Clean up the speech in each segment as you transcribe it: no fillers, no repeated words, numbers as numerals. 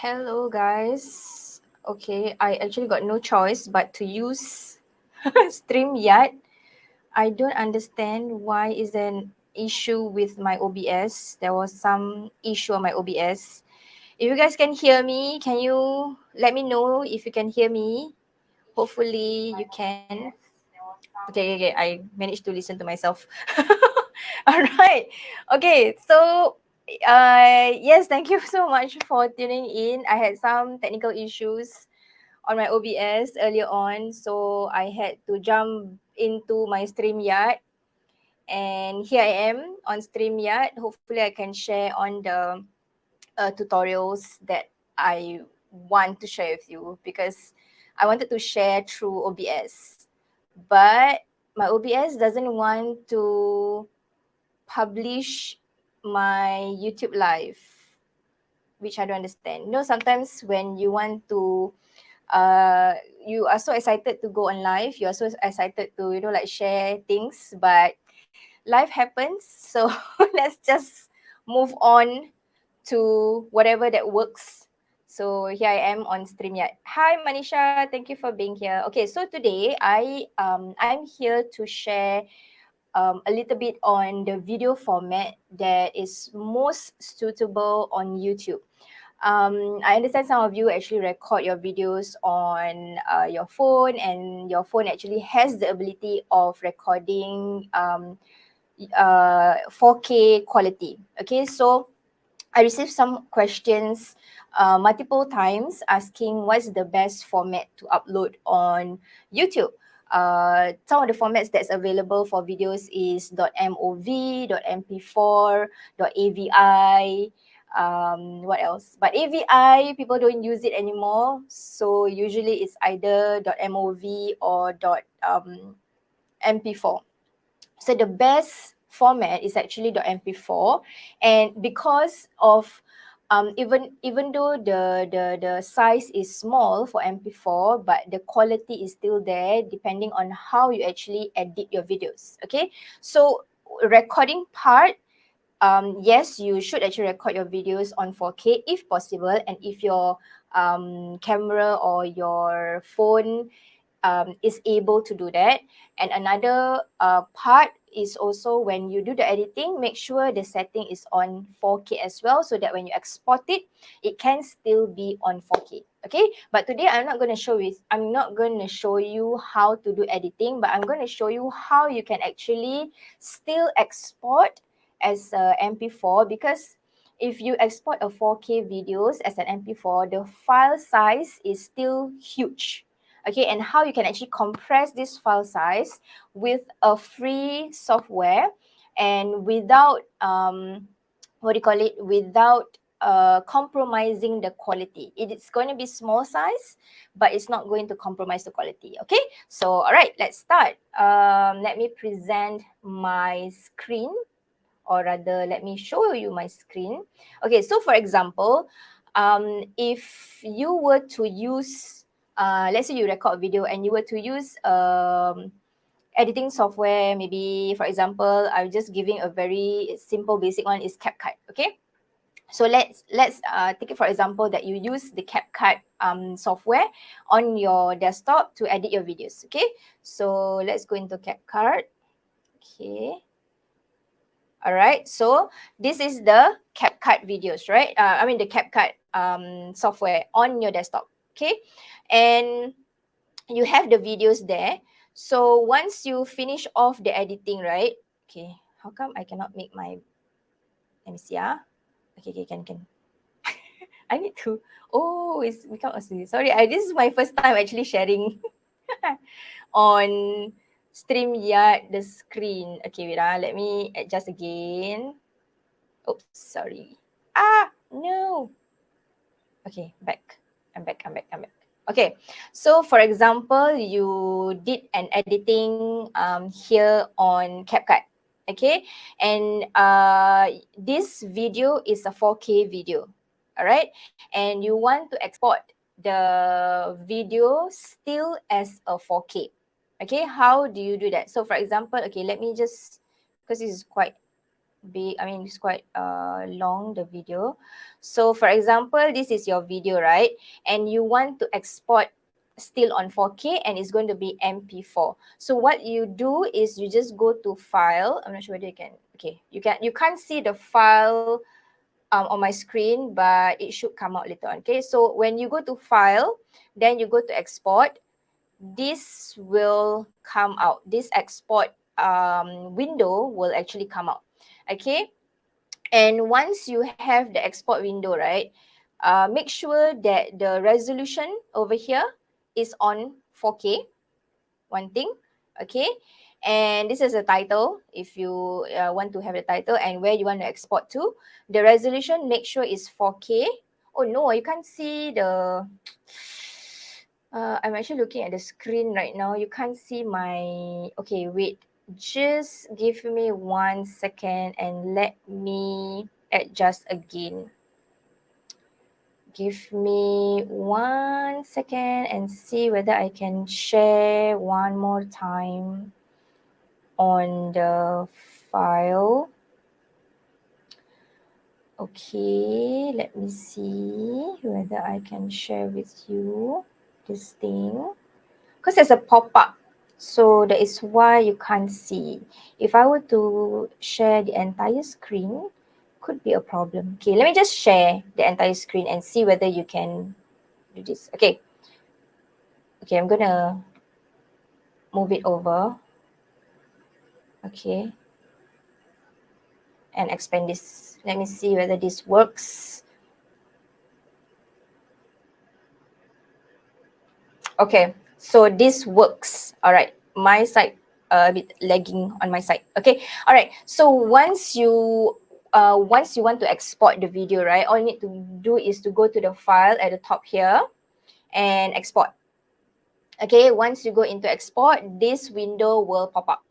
Hello, guys. Okay, I actually got no choice but to use StreamYard. I don't understand why is there an issue with my OBS. There was some issue on my OBS. If you guys can hear me, can you let me know if you can hear me? Hopefully you can. Okay, I managed to listen to myself. All right. Okay, so yes, thank you so much for tuning in. I had some technical issues on my OBS earlier on, so I had to jump into my StreamYard, and here I am on StreamYard. Hopefully, I can share on the tutorials that I want to share with you, because I wanted to share through OBS, but my OBS doesn't want to publish my YouTube live, which I don't understand. You know, sometimes when you want to you are so excited to go on live, you are so excited to, like, share things, but life happens. So let's just move on to whatever that works. So here I am on StreamYard. Hi Manisha, thank you for being here. Okay, so today I'm here to share a little bit on the video format that is most suitable on YouTube. I understand some of you actually record your videos on your phone, and your phone actually has the ability of recording 4K quality. Okay, so I received some questions multiple times asking what's the best format to upload on YouTube. Some of the formats that's available for videos is .mov, .mp4, .avi. What else? But AVI, people don't use it anymore. So usually it's either .mov or .mp4. So the best format is actually .mp4, and because of even though the size is small for mp4, but the quality is still there depending on how you actually edit your videos. Okay, so recording part, yes, you should actually record your videos on 4K if possible, and if your camera or your phone is able to do that. And another part is also when you do the editing, make sure the setting is on 4K as well, so that when you export it, it can still be on 4K. Okay, but today I'm not going to show you how to do editing, but I'm going to show you how you can actually still export as a MP4, because if you export a 4K videos as an MP4, the file size is still huge. Okay, and how you can actually compress this file size with a free software, and without without compromising the quality. It is going to be small size, but it's not going to compromise the quality. Okay, so all right, let's start. Let me present my screen, or rather let me show you my screen. Okay, so for example, if you were to use, let's say you record a video and you were to use editing software, maybe for example, I'm just giving a very simple basic one, is CapCut. Okay, so let's take it for example that you use the CapCut software on your desktop to edit your videos. Okay, so let's go into CapCut. Okay, all right, so this is the CapCut videos, right? The CapCut software on your desktop. Okay, and you have the videos there. So once you finish off the editing, right? Okay, how come I cannot make my, let me see. Okay, can. I need to. Oh, it's become a series. Sorry, this is my first time actually sharing on StreamYard the screen. Okay, wait. Let me adjust again. Oops, sorry. No. Okay, back. I'm back. Okay, so for example, you did an editing here on CapCut. Okay, and this video is a 4K video. All right, and you want to export the video still as a 4K. Okay, how do you do that? So for example, okay, let me just, because this is quite big. I mean, it's quite long, the video. So for example, this is your video, right? And you want to export still on 4K and it's going to be MP4. So what you do is you just go to file. I'm not sure whether you can, okay, you can't see the file on my screen, but it should come out later on. Okay, so when you go to file, then you go to export, this will come out. This export window will actually come out. Okay, and once you have the export window, right, make sure that the resolution over here is on 4K. One thing, okay, and this is a title. If you want to have the title and where you want to export to, the resolution, make sure is 4K. Oh no, you can't see the I'm actually looking at the screen right now. You can't see my, okay, wait, just give me 1 second and let me adjust again. Give me 1 second and see whether I can share one more time on the file. Okay, let me see whether I can share with you this thing. Because there's a pop-up, so that is why you can't see. If I were to share the entire screen, could be a problem. Okay, let me just share the entire screen and see whether you can do this. Okay, I'm gonna move it over. Okay, and expand this. Let me see whether this works. Okay, so this works. All right, my side a bit lagging on my side. Okay, all right. So once you want to export the video, right, all you need to do is to go to the file at the top here and export. Okay, once you go into export, this window will pop up.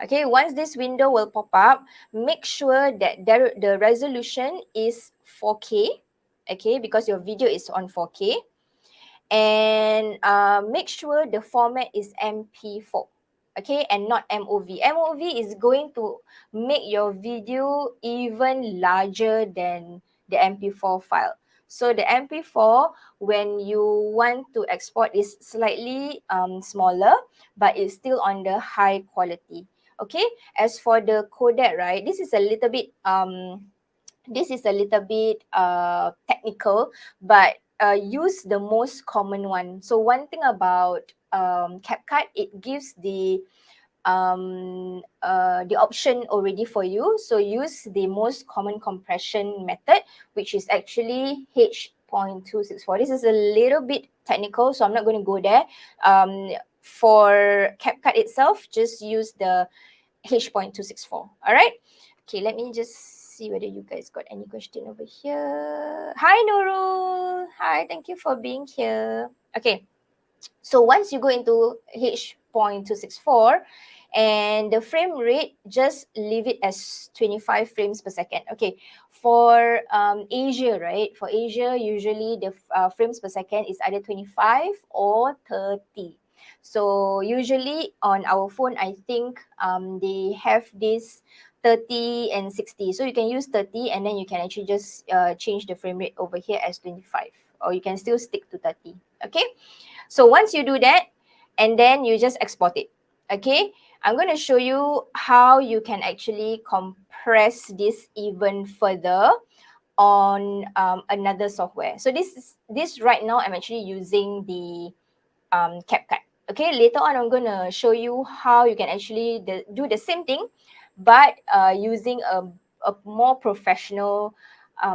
Okay, once this window will pop up, make sure that the resolution is 4K. Okay, because your video is on 4K. And make sure the format is MP4, okay, and not MOV. MOV is going to make your video even larger than the MP4 file. So the MP4, when you want to export, is slightly smaller, but it's still on the high quality. Okay, as for the codec, right, this is a little bit technical, but use the most common one. So one thing about CapCut, it gives the option already for you. So use the most common compression method, which is actually H.264. This is a little bit technical, so I'm not going to go there. For CapCut itself, just use the H.264. All right. Okay, let me just see whether you guys got any question over here. Hi, Nurul. Hi, thank you for being here. Okay, so once you go into H.264 and the frame rate, just leave it as 25 frames per second. Okay, for Asia, right? For Asia, usually the frames per second is either 25 or 30. So usually on our phone, I think they have this 30 and 60. So you can use 30 and then you can actually just change the frame rate over here as 25, or you can still stick to 30. Okay, so once you do that, and then you just export it. Okay, I'm going to show you how you can actually compress this even further on another software. So this right now I'm actually using the CapCut. Okay, later on I'm going to show you how you can actually do the same thing, but using a more professional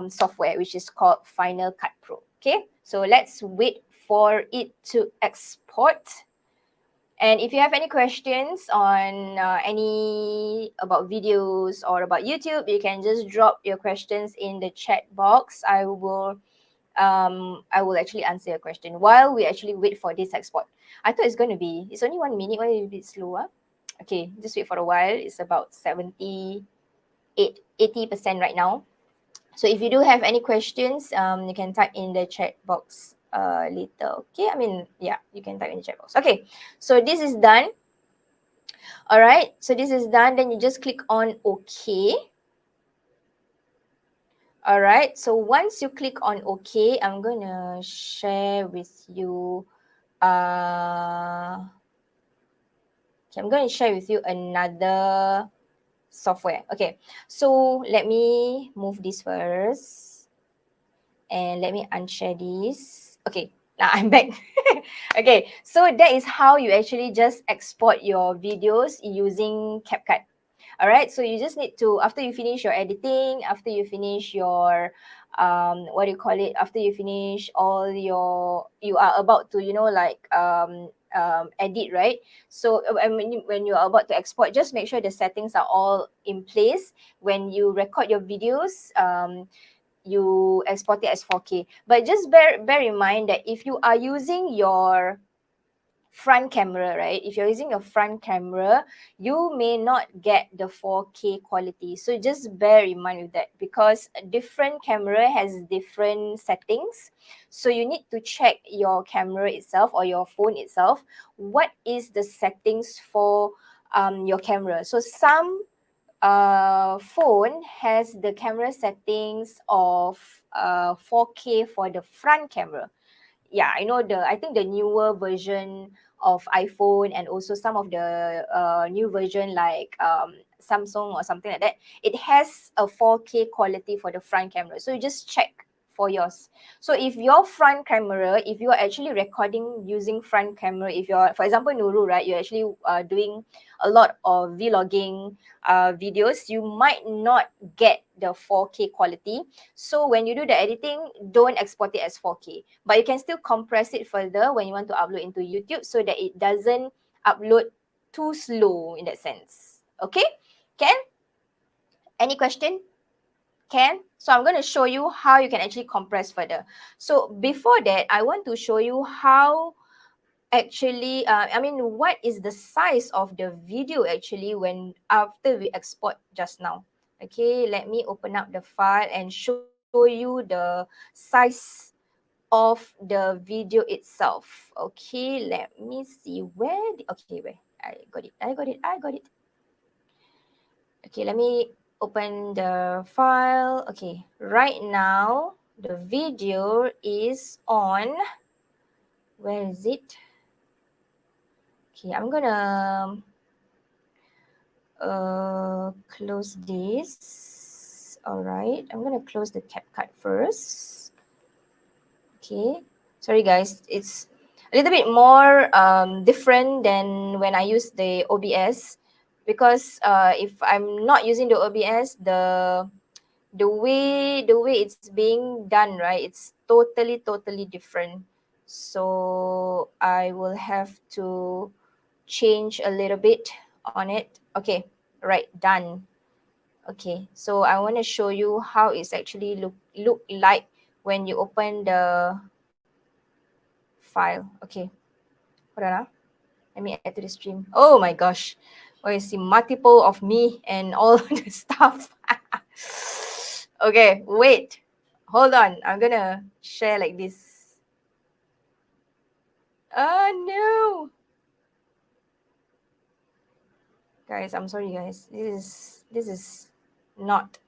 software, which is called Final Cut Pro. Okay, so let's wait for it to export. And if you have any questions on any about videos or about YouTube, you can just drop your questions in the chat box. I will actually answer your question while we actually wait for this export. I thought it's only 1 minute. Why is it a bit slower? Okay, just wait for a while. It's about 80% right now. So if you do have any questions, you can type in the chat box later. Okay, I mean, yeah, you can type in the chat box. Okay, so this is done. All right, so this is done. Then you just click on OK. All right, so once you click on OK, I'm going to share with you. Okay, I'm going to share with you another software. Okay, so let me move this first. And let me unshare this. Okay, now I'm back. Okay, so that is how you actually just export your videos using CapCut. All right, so you just need to, after you finish your editing, after you finish your what do you call it, after you finish all your, you are about to, you know, like edit, right? So when you are about to export, just make sure the settings are all in place. When you record your videos, you export it as 4K. But just bear in mind that if you are using your front camera, right? If you're using your front camera, you may not get the 4K quality. So just bear in mind with that, because a different camera has different settings. So you need to check your camera itself or your phone itself. What is the settings for your camera? So some phone has the camera settings of 4K for the front camera. Yeah, I know, I think the newer version of iPhone and also some of the new version like Samsung or something like that, it has a 4K quality for the front camera. So you just check for yours. So if your front camera, if you are actually recording using front camera, if you're, for example, Nurul, right, you're actually doing a lot of vlogging videos, you might not get the 4K quality. So when you do the editing, don't export it as 4K, but you can still compress it further when you want to upload into YouTube so that it doesn't upload too slow in that sense. Okay? Can? Any question? Can? So I'm going to show you how you can actually compress further. So before that, I want to show you how actually, what is the size of the video actually when after we export just now. Okay, let me open up the file and show you the size of the video itself. Okay, let me see okay, where I got it. Okay, let me open the file. Okay, right now the video is on, where is it? Okay, I'm gonna close this. All right, I'm gonna close the CapCut first. Okay, sorry guys, it's a little bit more different than when I use the OBS, because if I'm not using the OBS, the way it's being done, right, it's totally different. So I will have to change a little bit on it. Okay, right, done. Okay, so I want to show you how it's actually look like when you open the file. Okay, hold on. Let me add to the stream. Oh my gosh. Oh, you see multiple of me and all the stuff. Okay, wait. Hold on. I'm gonna share like this. Oh no. Guys, I'm sorry guys. This is not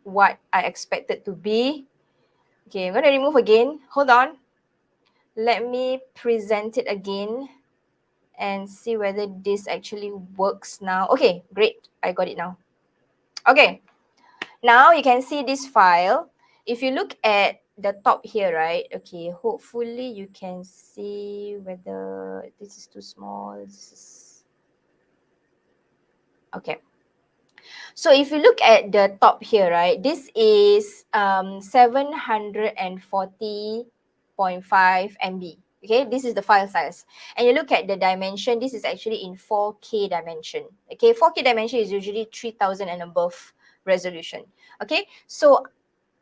what I expected to be. Okay, I'm gonna remove again. Hold on. Let me present it again and see whether this actually works now. Okay, great. I got it now. Okay, now you can see this file. If you look at the top here, right? Okay, hopefully you can see whether this is too small. Okay. So if you look at the top here, right, this is 740.5 MB. Okay, this is the file size. And you look at the dimension, this is actually in 4K dimension. Okay, 4K dimension is usually 3000 and above resolution. Okay, so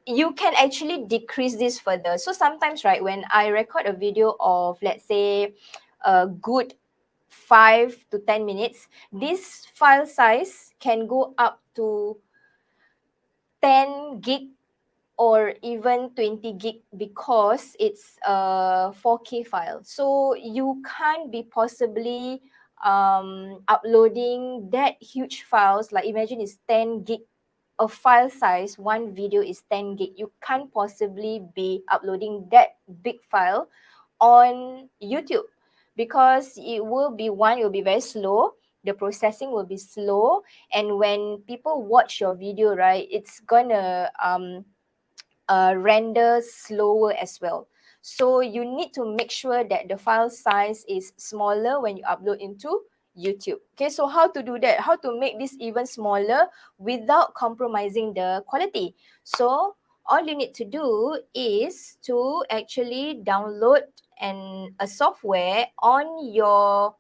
you can actually decrease this further. So sometimes, right, when I record a video of, let's say, a good 5 to 10 minutes, this file size can go up to 10 gig or even 20 gig because it's a 4K file. So you can't be possibly uploading that huge files, like imagine it's 10 gig of file size, one video is 10 gig. You can't possibly be uploading that big file on YouTube, because it will be, one, it will be very slow, the processing will be slow, and when people watch your video, right, it's gonna render slower as well. So you need to make sure that the file size is smaller when you upload into YouTube. Okay, so how to do that? How to make this even smaller without compromising the quality? So all you need to do is to actually download a software on your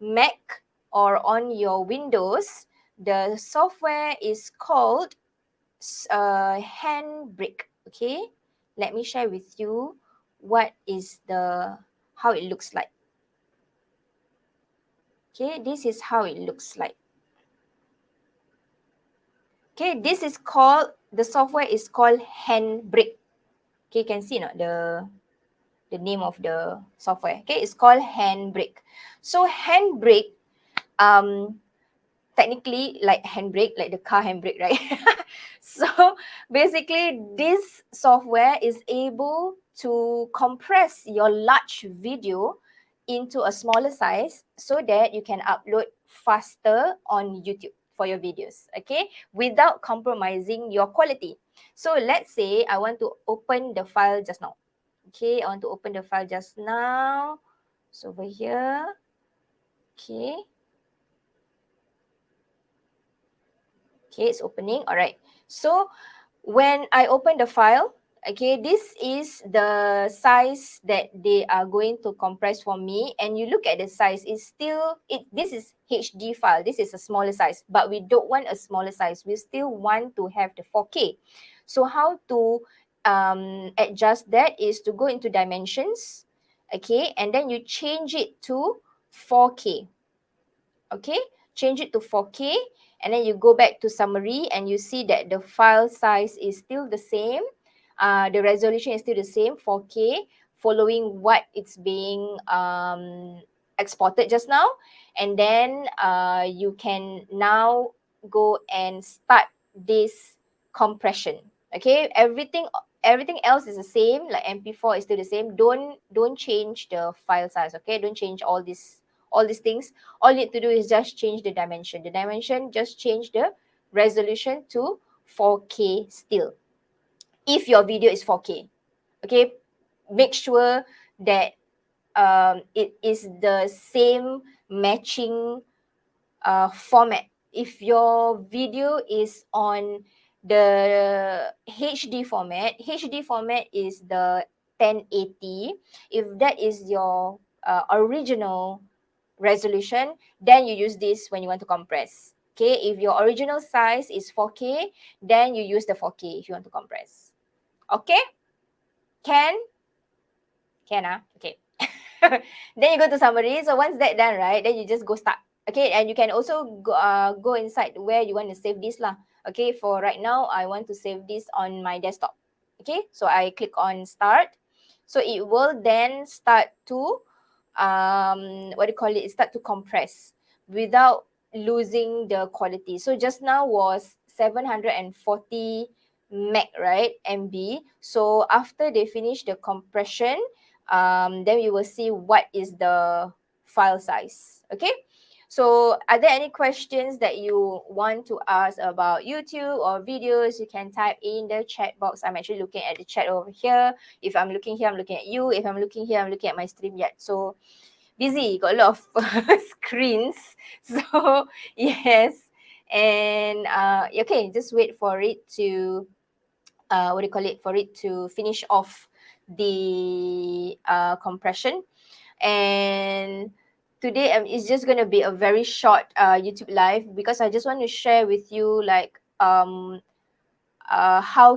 Mac or on your Windows. The software is called Handbrake. Okay, let me share with you what is the how it looks like. Okay, this is how it looks like. Okay, this is called, the software is called Handbrake. Okay, you can see not the name of the software. Okay, it's called Handbrake. So Handbrake, um technically like handbrake, like the car handbrake, right? So basically this software is able to compress your large video into a smaller size so that you can upload faster on YouTube for your videos, okay, without compromising your quality. So let's say I want to open the file just now. Okay, I want to open the file just now. So over here, okay. Okay, it's opening. All right. So when I open the file, okay, this is the size that they are going to compress for me. And you look at the size, it's still, this is HD file. This is a smaller size, but we don't want a smaller size. We still want to have the 4K. So how to adjust that is to go into dimensions, okay, and then you change it to 4K. Okay, change it to 4K, and then you go back to summary and you see that the file size is still the same, the resolution is still the same, 4K, following what it's being exported just now. And then you can now go and start this compression. Okay, everything else is the same, like MP4 is still the same. Don't change the file size. Okay, don't change all these things. All you need to do is just change the dimension. The dimension, just change the resolution to 4K still. If your video is 4K, okay, make sure that it is the same matching format. If your video is on the HD format is the 1080. If that is your original resolution, then you use this when you want to compress. Okay, if your original size is 4K, then you use the 4K if you want to compress. Okay, can? Okay. Then you go to summary. So once that done, right, then you just go start. Okay, and you can also go inside where you want to save this lah. Okay, for right now, I want to save this on my desktop. Okay, so I click on start. So it will then start to start to compress without losing the quality. So just now was 740 meg, right, MB. So after they finish the compression, then we will see what is the file size. Okay, so are there any questions that you want to ask about YouTube or videos? You can type in the chat box. I'm actually looking at the chat over here. If I'm looking here, I'm looking at you. If I'm looking here, I'm looking at my stream yet. So busy, got a lot of screens. So yes, and okay, just wait for it to for it to finish off the compression. And today it's just going to be a very short YouTube live, because I just want to share with you like how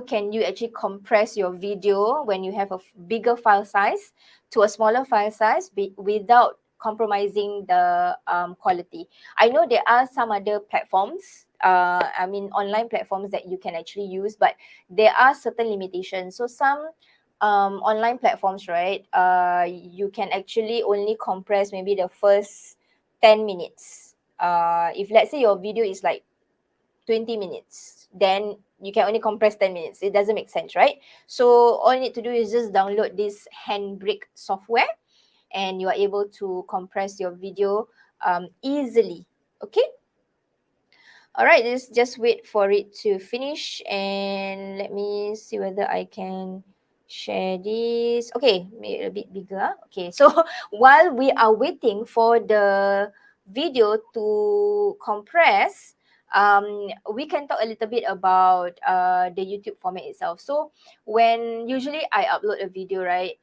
can you actually compress your video when you have a bigger file size to a smaller file size without compromising the quality. I know there are some other platforms, online platforms that you can actually use, but there are certain limitations. So some online platforms, right, you can actually only compress maybe the first 10 minutes. If let's say your video is like 20 minutes, then you can only compress 10 minutes. It doesn't make sense, right? So all you need to do is just download this Handbrake software, and you are able to compress your video easily. Okay. All right, let's just wait for it to finish, and let me see whether I can share this. Okay, make it a bit bigger. Okay, so while we are waiting for the video to compress, we can talk a little bit about the YouTube format itself. So when usually I upload a video, right,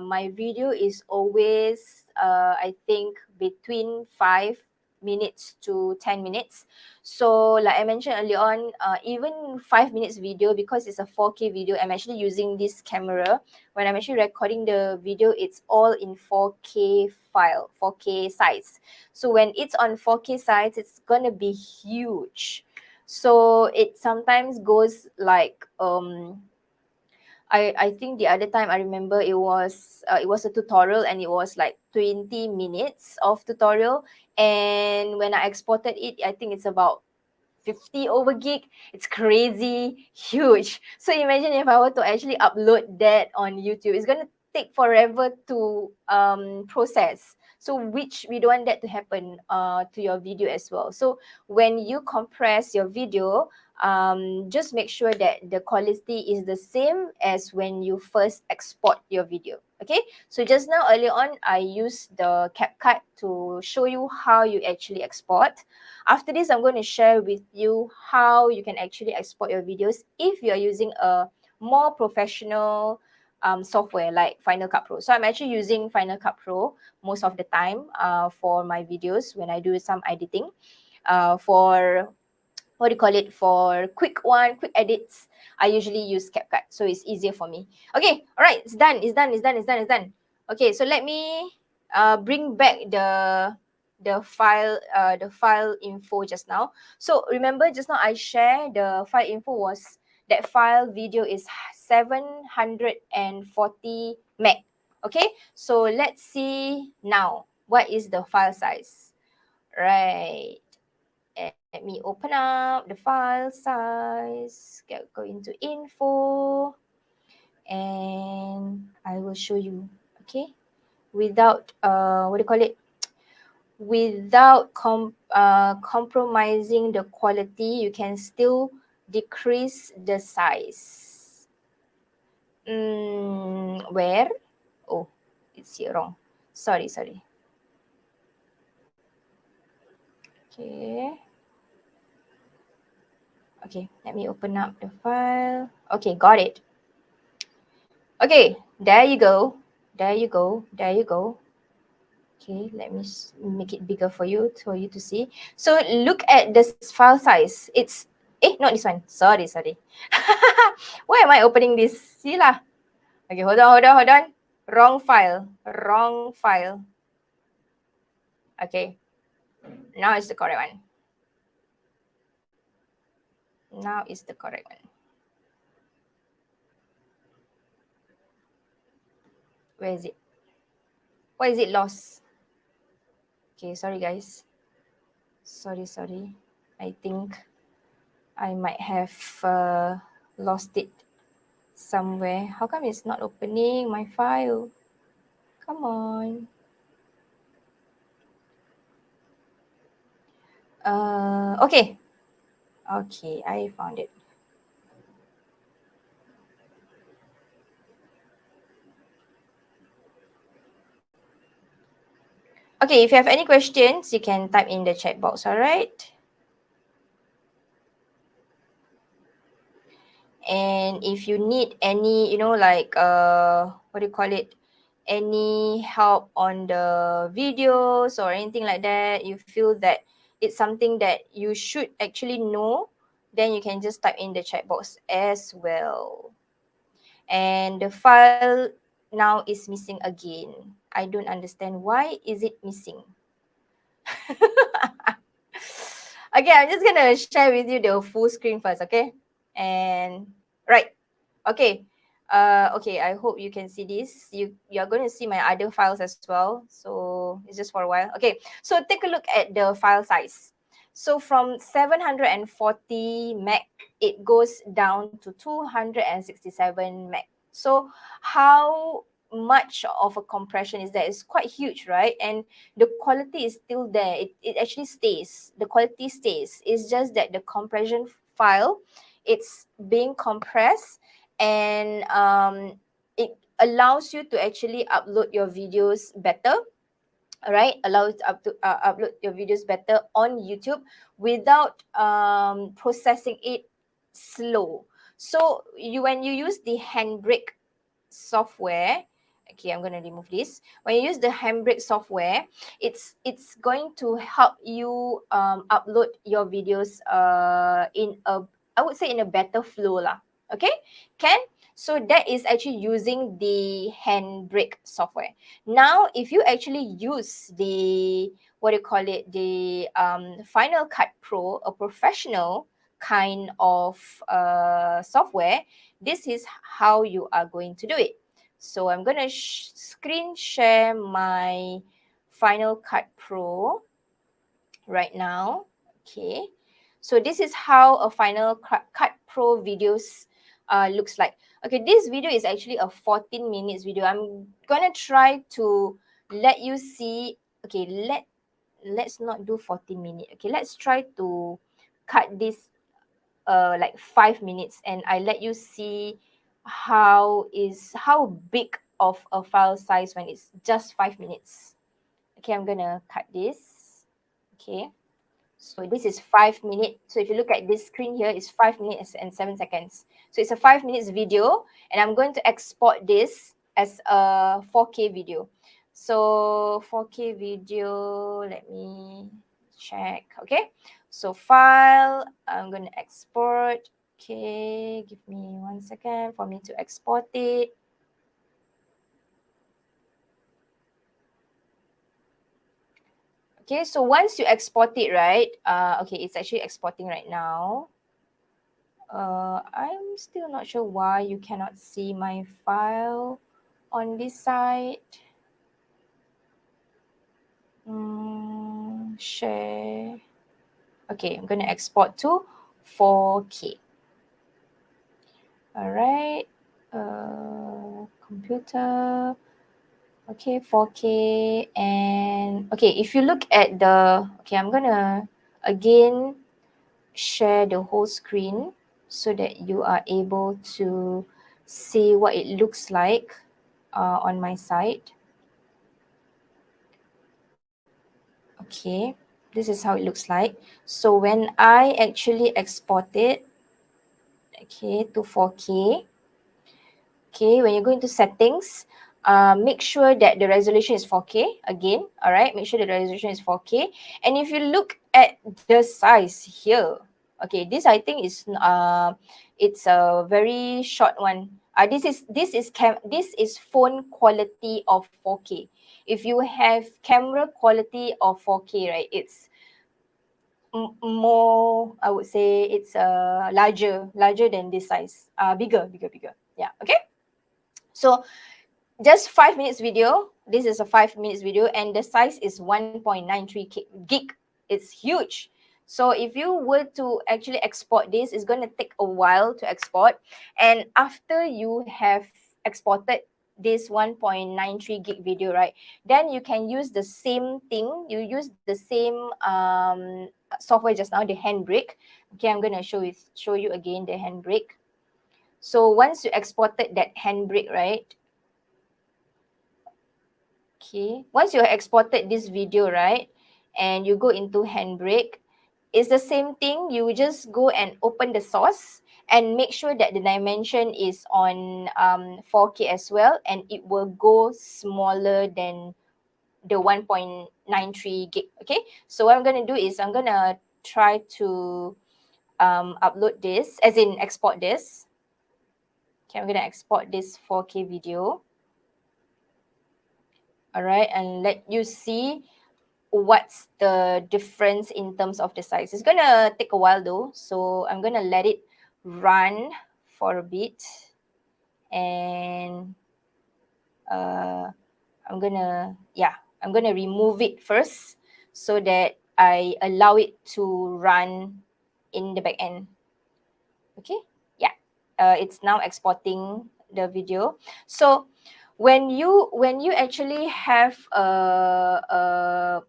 my video is always I think between 5 minutes to 10 minutes. So like I mentioned earlier on, even 5 minutes video, because it's a 4K video, I'm actually using this camera. When I'm actually recording the video, it's all in 4K file, 4K size. So when it's on 4K size, it's gonna be huge. So it sometimes goes like I think the other time I remember it was a tutorial, and it was like 20 minutes of tutorial, and when I exported it, I think it's about 50 over gig. It's crazy huge. So imagine if I were to actually upload that on YouTube, it's gonna take forever to process. So which we don't want that to happen to your video as well. So when you compress your video, just make sure that the quality is the same as when you first export your video. Okay, so just now earlier on, I used the CapCut to show you how you actually export. After this, I'm going to share with you how you can actually export your videos if you are using a more professional software like Final Cut Pro. So I'm actually using Final Cut Pro most of the time for my videos when I do some editing. For what do you call it, for quick edits, I usually use CapCut, so it's easier for me. Okay, all right, it's done. Okay, so let me bring back the file info just now. So remember just now I share the file info was that file video is 740 meg. Okay, so let's see now what is the file size. Right, let me open up the file size, go into info, and I will show you. Okay, without what do you call it, without compromising the quality, you can still decrease the size. Where? Oh, it's here wrong. Sorry. Okay. Okay, let me open up the file. Okay, got it. Okay, there you go. Okay, let me make it bigger for you to see. So look at this file size. It's not this one. Sorry. Why am I opening this? See lah. Okay, hold on. Wrong file. Okay, now it's the correct one. Where is it? Why is it lost? Okay, sorry guys. Sorry. I think I might have lost it somewhere. How come it's not opening my file? Come on. Okay, I found it. Okay, if you have any questions, you can type in the chat box, all right? And if you need any, like, what do you call it? Any help on the videos or anything like that, you feel that it's something that you should actually know, then you can just type in the chat box as well. And the file now is missing again. I don't understand why is it missing. Okay, I'm just gonna share with you the full screen first, okay? And right, okay. Okay, I hope you can see this. You're going to see my other files as well. So it's just for a while. Okay, so take a look at the file size. So from 740 meg, it goes down to 267 meg. So how much of a compression is that? It's quite huge, right? And the quality is still there. It actually stays. The quality stays. It's just that the compression file, it's being compressed, and it allows you to actually upload your videos better. All right, allow you to upload your videos better on YouTube without processing it slow. So when you use the Handbrake software, okay, I'm going to remove this. When you use the Handbrake software, it's going to help you upload your videos in a, I would say, in a better flow lah. Okay, can. So that is actually using the Handbrake software. Now if you actually use the, what do you call it, the Final Cut Pro, a professional kind of software, this is how you are going to do it. So I'm going to screen share my Final Cut Pro right now. Okay. So this is how a Final Cut Pro videos looks like. Okay, this video is actually a 14 minutes video. I'm going to try to let you see. Okay, let's not do 14 minutes. Okay, let's try to cut this like 5 minutes, and I let you see how big of a file size when it's just 5 minutes. Okay, I'm gonna cut this. Okay, so this is 5 minutes. So if you look at this screen here, it's 5 minutes and 7 seconds. So it's a 5 minutes video, and I'm going to export this as a 4K video. So 4K video, let me check. Okay, so file, I'm going to export. Okay, give me 1 second for me to export it. Okay, so once you export it, right? Okay, it's actually exporting right now. I'm still not sure why you cannot see my file on this side. Share. Okay, I'm going to export to 4K. All right. Computer. Okay, 4K. And okay, if you look at the, okay, I'm going to again share the whole screen so that you are able to see what it looks like on my side. Okay, this is how it looks like. So when I actually export it, okay, to 4K, okay, when you go into settings, make sure that the resolution is 4K again. All right, make sure the resolution is 4K. And if you look at the size here, okay, this I think is it's a very short one. This is phone quality of 4K. If you have camera quality of 4K, right, it's more, I would say it's larger than this size. Bigger. Yeah. Okay. So just 5 minutes video. This is a 5 minutes video, and the size is 1.93 gig. It's huge. So if you were to actually export this, it's going to take a while to export. And after you have exported this 1.93 gig video, right, then you can use the same thing. You use the same software just now, the Handbrake. Okay, I'm going to show you again the Handbrake. So once you exported that Handbrake, right, okay, once you have exported this video, right, and you go into Handbrake, it's the same thing. You just go and open the source and make sure that the dimension is on 4K as well, and it will go smaller than the 1.93 gig. Okay, so what I'm going to do is I'm going to try to upload this, as in export this. Okay, I'm going to export this 4K video. All right, and let you see what's the difference in terms of the size. It's gonna take a while though, so I'm gonna let it run for a bit, and I'm gonna remove it first so that I allow it to run in the back end. Okay, yeah, it's now exporting the video. So when you actually have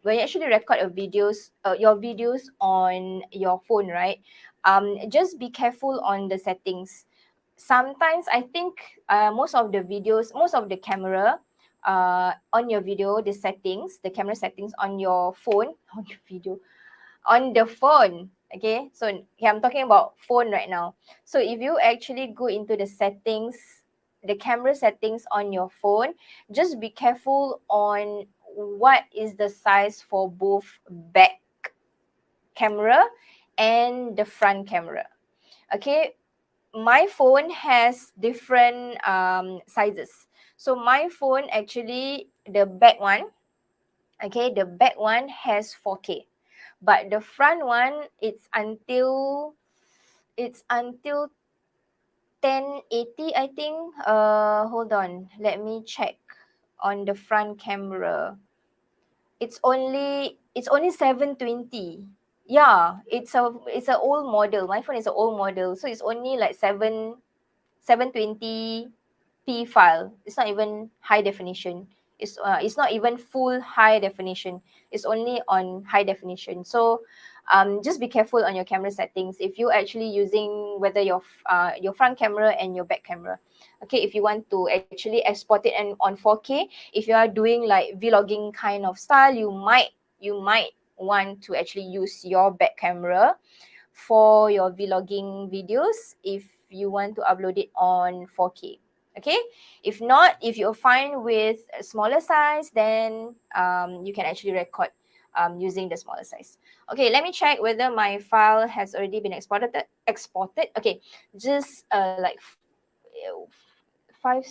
when you actually record your videos on your phone, right? Just be careful on the settings. Sometimes I think most of the camera on your video, the camera settings on your phone, on your video, on the phone. Okay, so okay, I'm talking about phone right now. So if you actually go into the settings, the camera settings on your phone, just be careful on what is the size for both back camera and the front camera. Okay, my phone has different sizes. So my phone actually, the back one, okay, the back one has 4K, but the front one it's until 1080, I think. Hold on, let me check on the front camera. It's only 720. Yeah, it's a old model. My phone is an old model, so it's only like 720p file. It's not even high definition. It's not even full high definition. It's only on high definition. So just be careful on your camera settings if you actually using whether your front camera and your back camera. Okay, if you want to actually export it and on 4K, if you are doing like vlogging kind of style, you might want to actually use your back camera for your vlogging videos if you want to upload it on 4K. Okay, if not, if you're fine with a smaller size, then you can actually record using the smaller size. Okay, let me check whether my file has already been exported. Okay, just five 5%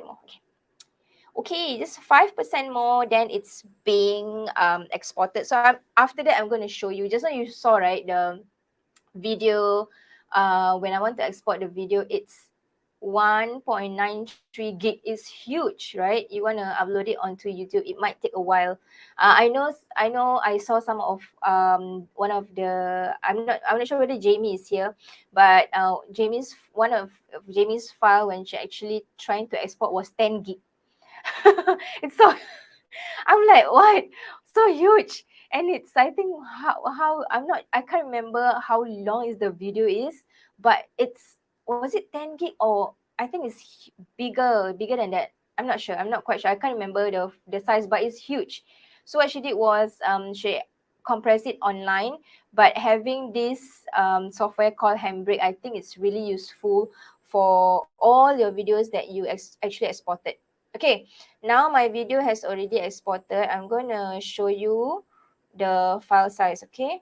more. Okay, just 5% more, then it's being exported. So after that, I'm going to show you. Just now you saw, right, the video. When I want to export the video, it's 1.93 gig. Is huge, right? You want to upload it onto YouTube, it might take a while. I know I saw some of one of the, I'm not sure whether Jamie is here, but one of Jamie's file when she actually trying to export was 10 gig. It's so I'm like, what? So huge. And it's, I think, how I can't remember how long is the video is, but was it 10 gig, or I think it's bigger than that. I'm not sure. I'm not quite sure. I can't remember the size, but it's huge. So what she did was she compressed it online, but having this software called Handbrake, I think it's really useful for all your videos that you actually exported. Okay, now my video has already exported. I'm going to show you the file size, okay?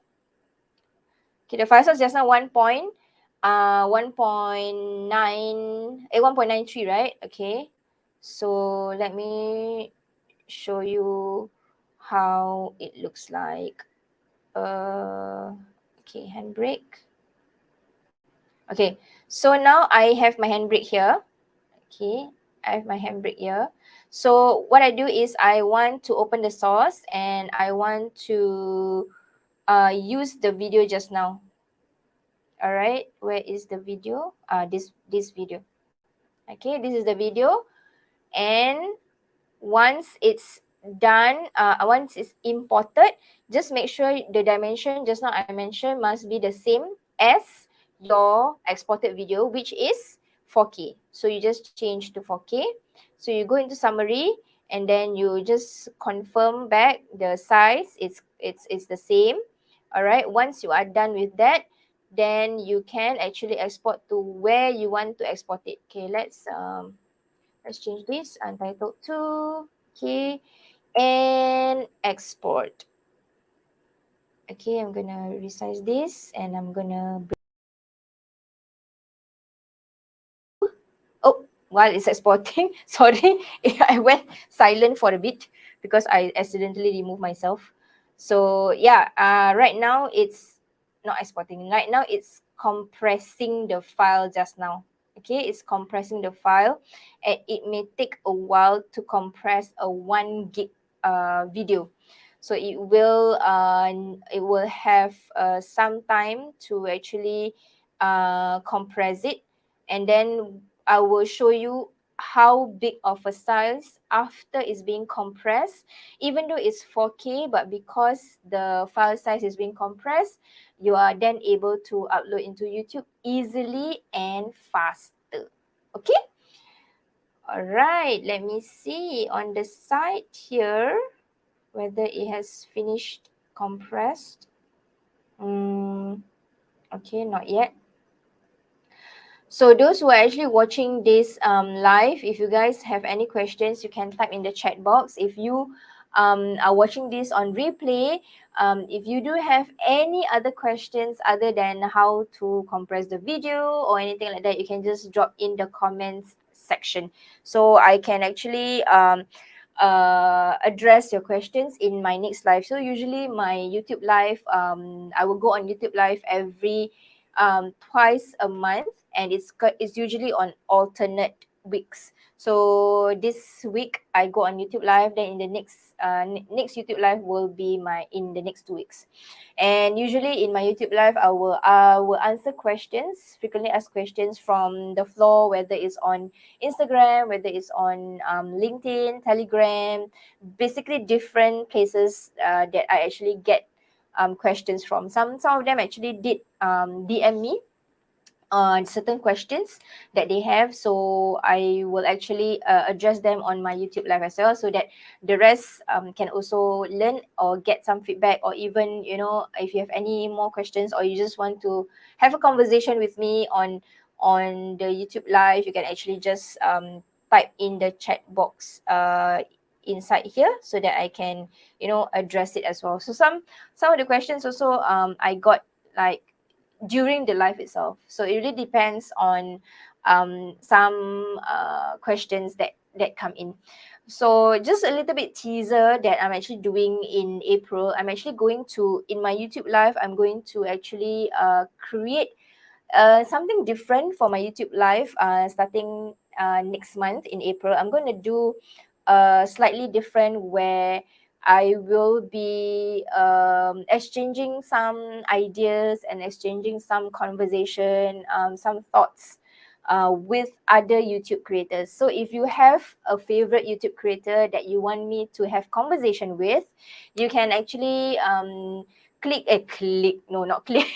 Okay, the file size just now 1.93, right? Okay. So let me show you how it looks like. Okay, Handbrake. Okay, so now I have my Handbrake here. Okay, I have my Handbrake here. So what I do is I want to open the source and I want to use the video just now. All right, where is the video? This video. Okay, this is the video, and once it's done, once it's imported, just make sure the dimension just now I mentioned must be the same as your exported video, which is 4K. So you just change to 4K. So you go into summary and then you just confirm back the size. It's the same. All right. Once you are done with that, then you can actually export to where you want to export it. Okay, let's change this, untitled 2. Okay, and export. Okay, I'm gonna resize this and I'm gonna oh, while it's exporting, sorry, I went silent for a bit because I accidentally removed myself. So yeah, right now it's not exporting. Right now it's compressing the file just now. okay, it's compressing the file, and it may take a while to compress a 1 gig video. So it will have some time to actually compress it, and then I will show you how big of a size after it's being compressed. Even though it's 4K, but because the file size is being compressed, you are then able to upload into YouTube easily and faster. Okay? Alright, let me see on the side here whether it has finished compressed. Okay, not yet. So those who are actually watching this live, if you guys have any questions, you can type in the chat box. If you are watching this on replay, if you do have any other questions other than how to compress the video or anything like that, you can just drop in the comments section. So I can actually address your questions in my next live. So usually my YouTube live, I will go on YouTube live every twice a month, and it's usually on alternate weeks. So this week I go on YouTube live, then in the next YouTube live will be my in the next 2 weeks. And usually in my YouTube live, I will answer questions, frequently asked questions from the floor, whether it's on Instagram, whether it's on LinkedIn, Telegram, basically different places that I actually get questions from. Some of them actually did DM me on certain questions that they have, so I will actually address them on my YouTube live as well, so that the rest can also learn or get some feedback, or even, you know, if you have any more questions or you just want to have a conversation with me on the YouTube live, you can actually just type in the chat box inside here, so that I can, you know, address it as well. So some of the questions also I got like during the live itself. So it really depends on some questions that come in. So just a little bit teaser that I'm actually doing in April. I'm actually going to, in my YouTube live, I'm going to actually create something different for my YouTube live starting next month in April. I'm going to do slightly different, where I will be exchanging some ideas and exchanging some conversation, some thoughts with other YouTube creators. So if you have a favorite YouTube creator that you want me to have conversation with, you can actually click no, not click.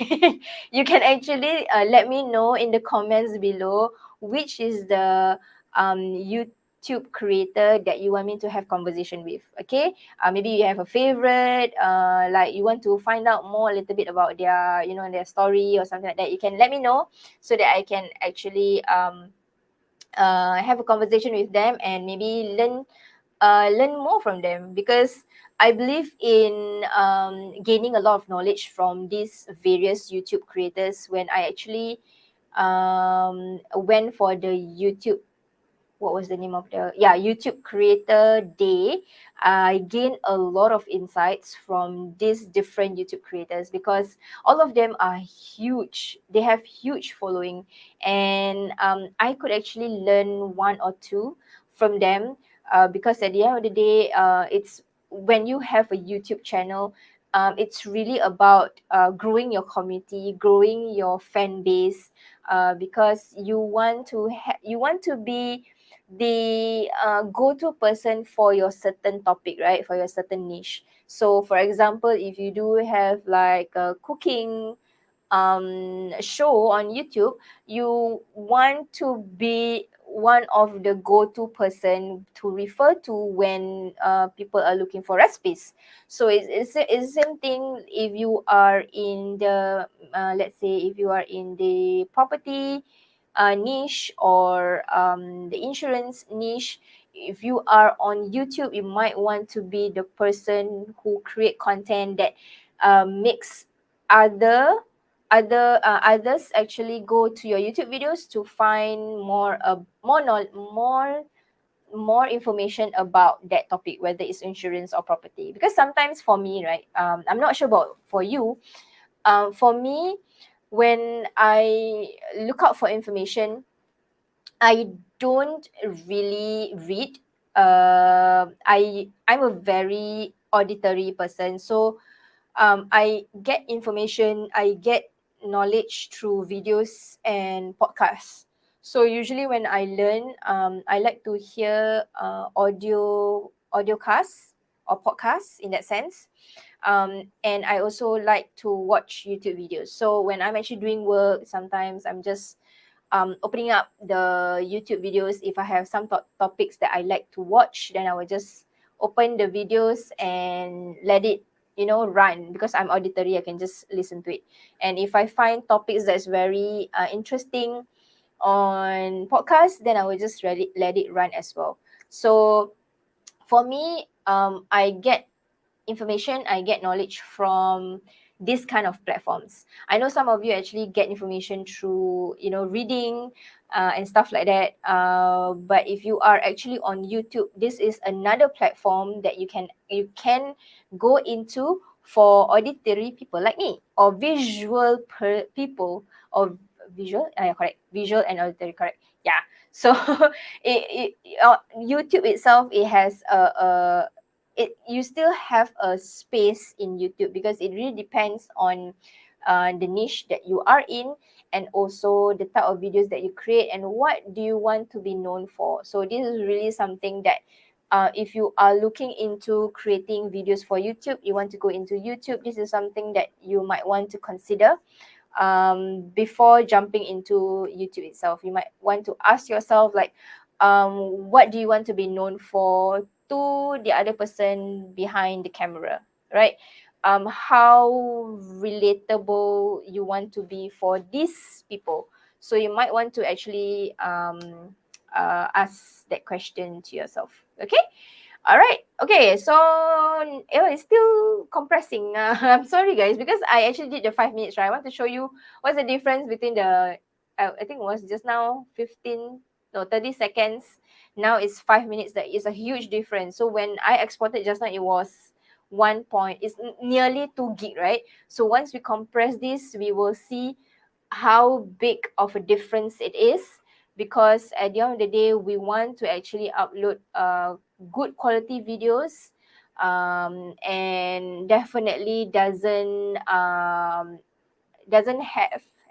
You can actually let me know in the comments below which is the YouTube creator that you want me to have conversation with. Okay, maybe you have a favorite, like you want to find out more a little bit about their, you know, their story or something like that. You can let me know, so that I can actually have a conversation with them and maybe learn more from them, because I believe in gaining a lot of knowledge from these various YouTube creators. When I actually went for the YouTube, what was the name of the, yeah, YouTube Creator Day, I gained a lot of insights from these different YouTube creators, because all of them are huge. They have huge following, and I could actually learn one or two from them, because at the end of the day, it's when you have a YouTube channel, it's really about growing your community, growing your fan base, because you want to be the go-to person for your certain topic, right? For your certain niche. So, for example, if you do have like a cooking show on YouTube, you want to be one of the go-to person to refer to when people are looking for recipes. So it's the same thing if you are in the let's say if you are in the property niche, or the insurance niche. If you are on YouTube, you might want to be the person who create content that makes others actually go to your YouTube videos to find more information about that topic, whether it's insurance or property. Because sometimes for me, right, I'm not sure about for you, for me, when I look out for information, I don't really read. I'm a very auditory person, so I get information, I get knowledge through videos and podcasts. So usually when I learn, I like to hear audio casts or podcasts in that sense. And I also like to watch YouTube videos. So when I'm actually doing work, sometimes I'm just opening up the YouTube videos. If I have some topics that I like to watch, then I will just open the videos and let it, run, because I'm auditory. I can just listen to it. And if I find topics that's very interesting on podcast, then I will just let it run as well. So for me, I get information, I get knowledge from this kind of platforms. I know some of you actually get information through, reading and stuff like that. But if you are actually on YouTube, this is another platform that you can go into for auditory people like me, or visual people, or correct, visual and auditory, correct. Yeah. So YouTube itself, it has you still have a space in YouTube, because it really depends on the niche that you are in, and also the type of videos that you create, and what do you want to be known for. So this is really something that if you are looking into creating videos for YouTube, you want to go into YouTube, this is something that you might want to consider. Before jumping into YouTube itself, you might want to ask yourself, like, what do you want to be known for to the other person behind the camera, right? How relatable you want to be for these people. So you might want to actually ask that question to yourself. Okay. All right. Okay. So it's still compressing. I'm sorry, guys, because I actually did the 5 minutes. Right. I want to show you what's the difference between the. I think it was just now 15, no, 30 seconds. Now it's 5 minutes. That is a huge difference. So when I exported just now, it was 1 point. It's nearly 2 gig, right? So once we compress this, we will see how big of a difference it is, because at the end of the day, we want to actually upload good quality videos, and definitely doesn't have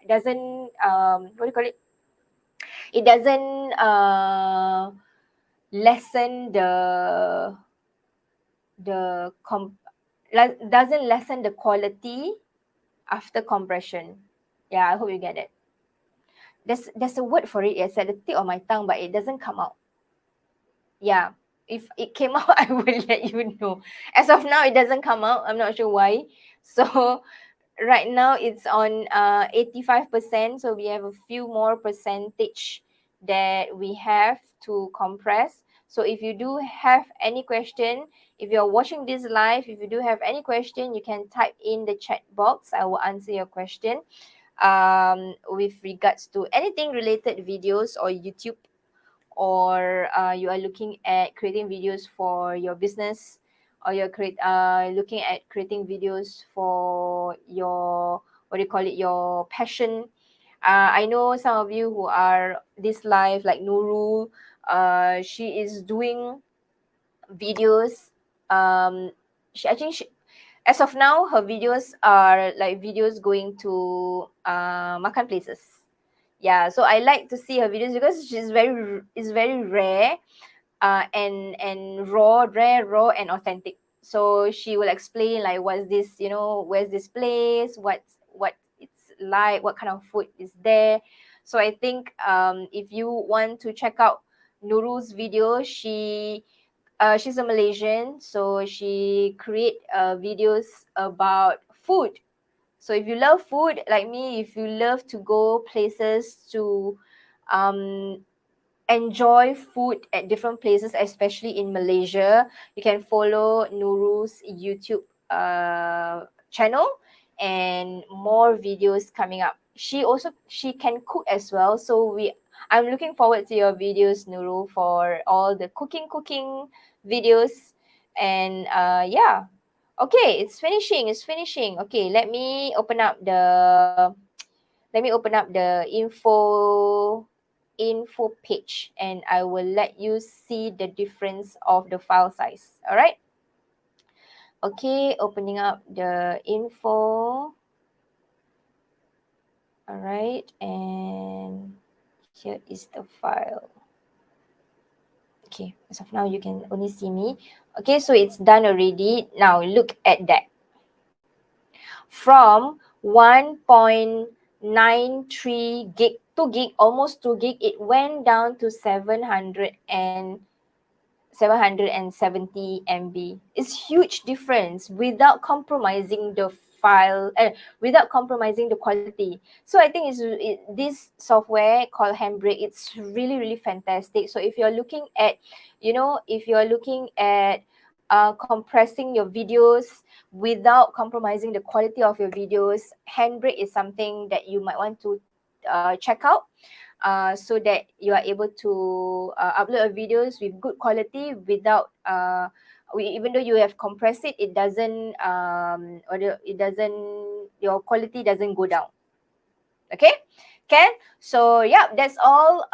doesn't what do you call it, it doesn't lessen the doesn't lessen the quality after compression. Yeah, I hope you get it. There's a word for it. It's at the tip of my tongue, but it doesn't come out. Yeah, if it came out, I will let you know. As of now, it doesn't come out. I'm not sure why. So right now it's on 85%. So we have a few more percentage that we have to compress. So if you do have any question, if you're watching this live, if you do have any question, you can type in the chat box. I will answer your question with regards to anything related videos or YouTube, or you are looking at creating videos for your business, or you're looking at creating videos for your, what do you call it, your passion. I know some of you who are this live, like Nurul, she is doing videos. She, I think she, as of now, her videos are like videos going to makan places. Yeah, so I like to see her videos because it's very rare, and raw and authentic. So she will explain, like, what's this, where's this place, what it's like, what kind of food is there. So I think if you want to check out Nurul's video, she's a Malaysian, so she create videos about food. So if you love food like me, if you love to go places to um enjoy food at different places, especially in Malaysia, you can follow Nurul's YouTube channel, and more videos coming up. She can cook as well. So I'm looking forward to your videos, Nurul, for all the cooking videos. And yeah. Okay, it's finishing. It's finishing. Okay, let me open up the info. info page, and I will let you see the difference of the file size. All right. Okay, opening up the info. All right, and here is the file. Okay, as of now you can only see me. Okay, so it's done already. Now look at that. From 1.93 gig, 2 gig, almost 2 gig, it went down to 770 MB. It's huge difference without compromising the file, without compromising the quality. So I think this software called Handbrake, it's really fantastic. So if you're looking at, if you're looking at compressing your videos without compromising the quality of your videos, Handbrake is something that you might want to check out, so that you are able to upload your videos with good quality without even though you have compressed it, it doesn't your quality doesn't go down. Okay, can. So yeah, that's all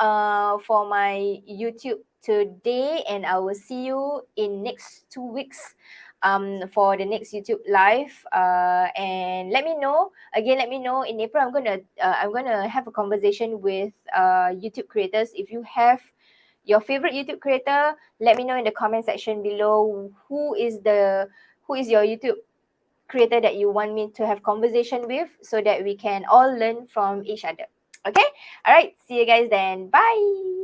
for my YouTube today, and I will see you in next 2 weeks for the next YouTube live. And let me know again, let me know in April. I'm gonna have a conversation with YouTube creators. If you have your favorite YouTube creator, let me know in the comment section below who is your YouTube creator that you want me to have conversation with, so that we can all learn from each other. Okay, all right, see you guys then, bye.